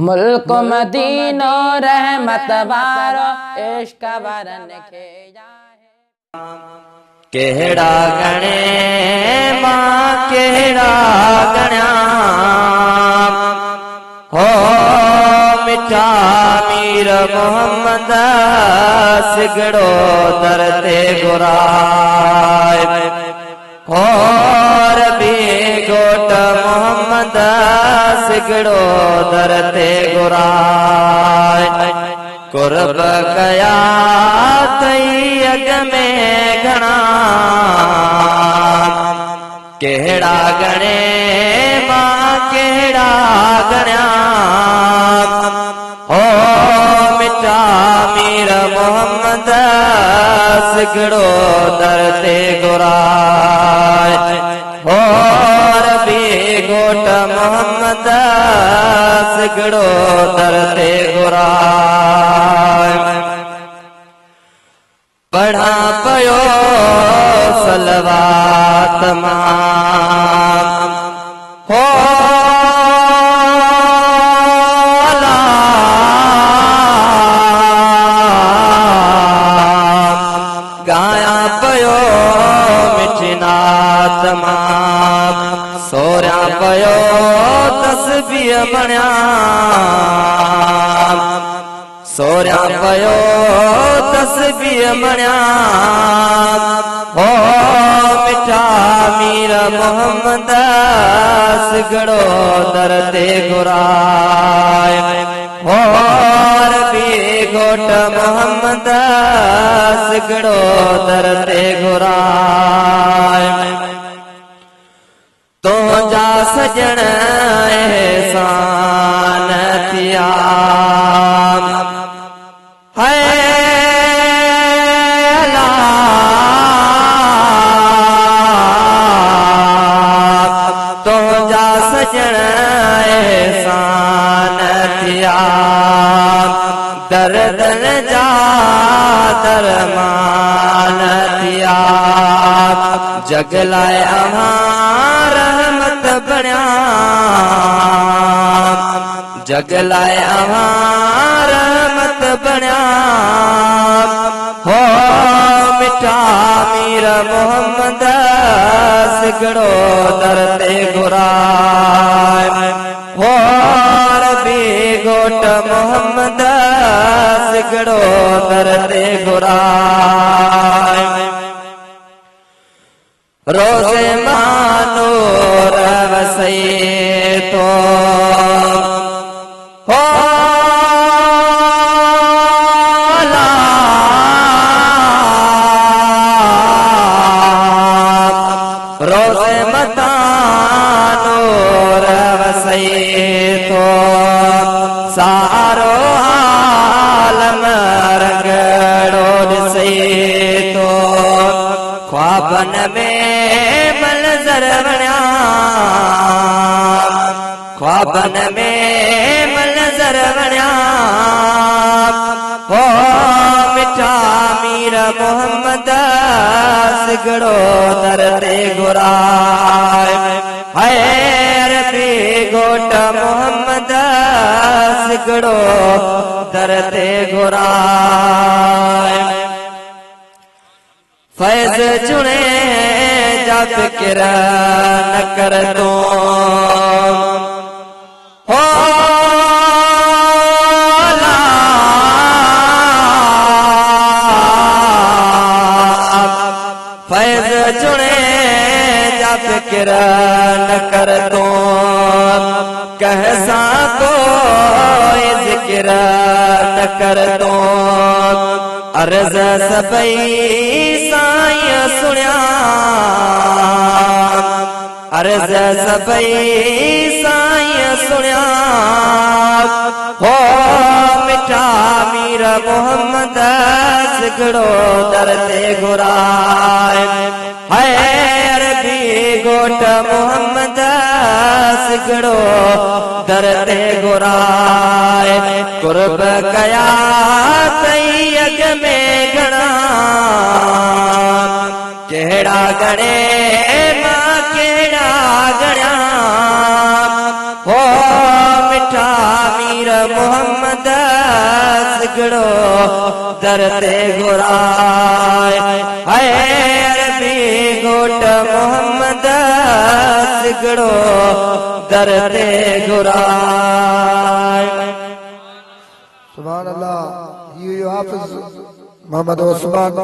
मुल्क मदीनो रहमत वारो इश्क वरन खे केड़ा गणे मां केड़ा गण्या हो मिठा मीर मोहम्मद सिगड़ो दर ते गुराए हो रबी गोट मोहम्मद सिगड़ो दर ते गुराए कुर्ब कया तई अग में घणा केड़ा गणे मां केड़ा गण्या हो मिठा मीर मोहम्मद सिगड़ो दर ते गुराए हो रबी गोट मोहम्मद सिगड़ो दर ते गुराए पढ़ा पयो सलवात मां हो गाया पयो मिठी नात मां सोरिया पयो तस्बीह बण्या सोरिया पयो तस्बीह बण्या हो मिठा मीर मोहम्मद सिगड़ो दर ते गुराए हो रबी गोट मोहम्मद सिगड़ो दर ते गुराए तो जा सजण एहसान थिया दर्दन जा दरमान थिया जग लाए अहां रहमत बण्या जग लाए अहां रहमत बण्या हो मिठा मीर मोहम्मद सिगड़ो दर ते गुराए हो रबी गोट मोहम्मद सिगड़ो दर ते गुराए रोज़े मानूर वसई तो हो रोज़े मता नूर वसई तो सारो आलम रंगड़ो ॾिसई तो ख्वाबन में मंज़र बण्या ख्वाबन में मंज़र बण्या हो मिठा मीर मोहम्मद सिगड़ो दर ते गुराए हाय रबी गोट मोहम्मद सिगड़ो दर ते गुराए फैज़ चुने जा फिक्र न कर तो हो फैज़ चुने जा फिक्र न कर तो कहसा कोई जिक्र न कर तो अर्ज़ सबई साईं सुनिया अर्ज़ सबई साईं सुनिया हो मिठा मीर मोहम्मद सिगड़ो दर ते गुराए हाय रबी गोट मोहम्मद सिगड़ो दर ते गुराए कुर्ब कया तई अग में घणा केड़ा गणे मां केड़ा गण्या हो मिठा मीर सिगड़ो दरते घुराए हाय अरबी गोट मोहम्मद सिगड़ो दरते घुराए सुभान अल्लाह। ये हाफिज मोहम्मद उस्मान